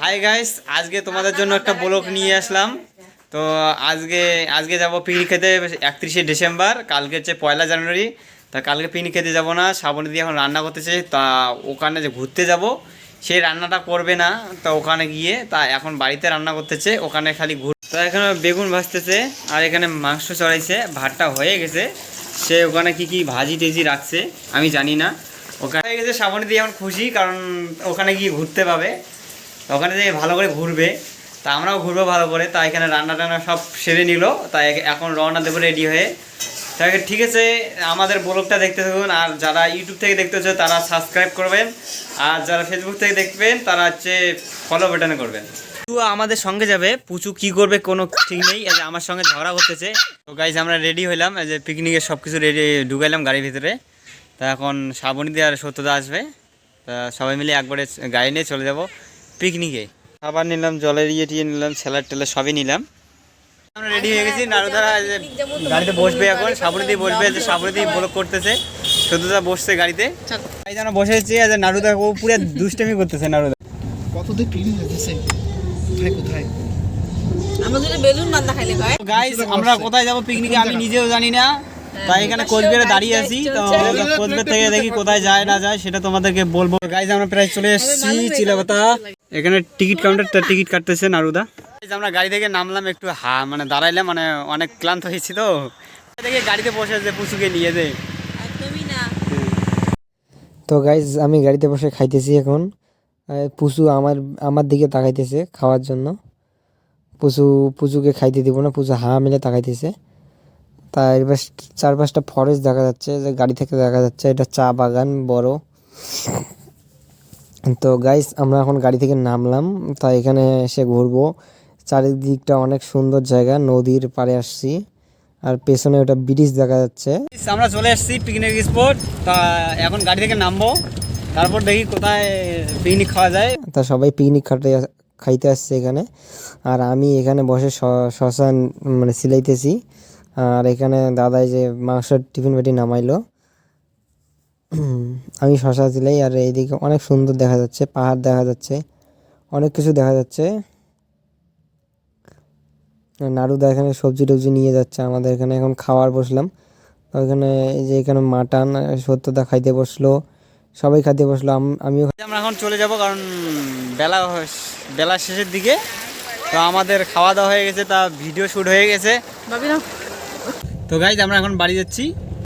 Hi guys, আজকে তোমাদের জন্য একটা ব্লগ নিয়ে আসলাম। তো আজকে আজকে যাব পিকনিক খেতে। 31শে ডিসেম্বর, কালকে হচ্ছে 1 জানুয়ারি। তা কালকে পিকনিক খেতে যাবো না, শ্রাবণী এখন রান্না করতেছে। তা ওখানে যে ঘুরতে যাব, সেই রান্নাটা করবে না। তা ওখানে গিয়ে তা এখন বাড়িতে রান্না করতেছে, ওখানে খালি তা এখানে বেগুন ভাজতেছে আর এখানে মাংস চড়াইছে, ভাতটা হয়ে গেছে। সে ওখানে কি কি ভাজি টেজি রাখছে আমি জানি না। ওখানে হয়ে গেছে, শ্রাবণী এখন খুশি, কারণ ওখানে গিয়ে ঘুরতে পাবে, ওখানে যে ভালো করে ঘুরবে। তা আমরাও ঘুরবো ভালো করে। তা এখানে রান্না টান্না সব সেরে নিল, তাই এখন রওনা দেবো রেডি হয়ে। তাই ঠিক আছে, আমাদের ব্লগটা দেখতে থাকুন। আর যারা ইউটিউব থেকে দেখতে হচ্ছে তারা সাবস্ক্রাইব করবেন, আর যারা ফেসবুক থেকে দেখবেন তারা হচ্ছে ফলো বাটনে করবেন। পুচু আমাদের সঙ্গে যাবে, পুচু কি করবে কোনো ঠিক নেই। এই যে আমার সঙ্গে ঝগড়া করতেছে। তো গাইজ আমরা রেডি হইলাম, এই যে পিকনিকের সব কিছু রেডি ঢুকাইলাম গাড়ির ভিতরে। তা এখন শ্রাবণী আর সত্যদা আসবে। তা সবাই মিলে একবারে গাড়ি নিয়ে চলে যাব পিকনিকে। খাবার নিলাম, জলের টিয়ে নিলাম, স্যালাড টেলার সবই নিলাম। আমরা রেডি হয়ে গেছি। নারুদারা গাড়িতে বসবে, এখন শ্রাবণী দিয়ে বসবে। যে শ্রাবণী দিয়ে ব্লগ করতেছে, সত্যদা বসছে গাড়িতে। এই আমরা বসে আছি, নারুদা ও পুরো দুষ্টামি করতেছে। নারুদা কতদিন পিকনিক হতেছে, কোথায় কোথায় আমাদের বেলুন বান্দা খাইলে হয়। গাইস আমরা কোথায় যাব পিকনিকে আমি নিজেও জানি না। তাই এখানে কোচবিহারে দাঁড়িয়ে আছি। তো কোচবিহার থেকে দেখি কোথায় যায় না যায় সেটা তোমাদেরকে বলবো। গাইস আমরা প্রায় চলে এসেছি চিলাপাতা। এখানে টিকিট কাউন্টারটা টিকিট কাটতেছে নারুদা। আমরা গাড়ি থেকে নামলাম, একটু মানে দাঁড়াইলাম, মানে অনেক ক্লান্ত হয়েছি। তো দেখি গাড়িতে বসে আছে, পুচুকে নিয়ে দে। তো গাইজ আমি গাড়িতে বসে খাইতেছি এখন। পুচু আমার দিকে তাকাইতেছে খাওয়ার জন্য। পুচুকে খাইতে দিব না, পুচু মেলে তাকাইতেছে। তাই এবার চারপাশটা ফরেস্ট দেখা যাচ্ছে, যে গাড়ি থেকে দেখা যাচ্ছে এটা চা বাগান বড়। তো গাইজ আমরা এখন গাড়ি থেকে নামলাম, তাই এখানে এসে ঘুরবো। চারিদিকটা অনেক সুন্দর জায়গা, নদীর পাড়ে আসছি। আর পেছনে ওটা ব্রিজ দেখা যাচ্ছে। আমরা চলে এসেছি পিকনিক স্পট। তা এখন গাড়ি থেকে নামবো, তারপর দেখি কোথায় পিকনিক খাওয়া যায়। তা সবাই পিকনিক খাইতে আসছে এখানে। আর আমি এখানে বসে শশা মানে সিলাইতেছি। আর এখানে দাদাই যে মাংসের টিফিন বাটি নামাইলো, আমি শশা সিলাই। আর এইদিকে অনেক সুন্দর দেখা যাচ্ছে, পাহাড় দেখা যাচ্ছে, অনেক কিছু দেখা যাচ্ছে। নাড়ুদা এখানে সবজি টবজি নিয়ে যাচ্ছে আমাদের এখানে। এখন খাওয়ার বসলাম। তো এখানে এই যে এখানে মাটন, সত্যদা খাইতে বসলো, সবাই খাইতে বসলো। আমিও আমরা এখন চলে যাব, কারণ বেলা শেষের দিকে। তো আমাদের খাওয়া দাওয়া হয়ে গেছে, তা ভিডিও শ্যুট হয়ে গেছে। তো গাইজ আমরা এখন বাড়ি যাচ্ছি।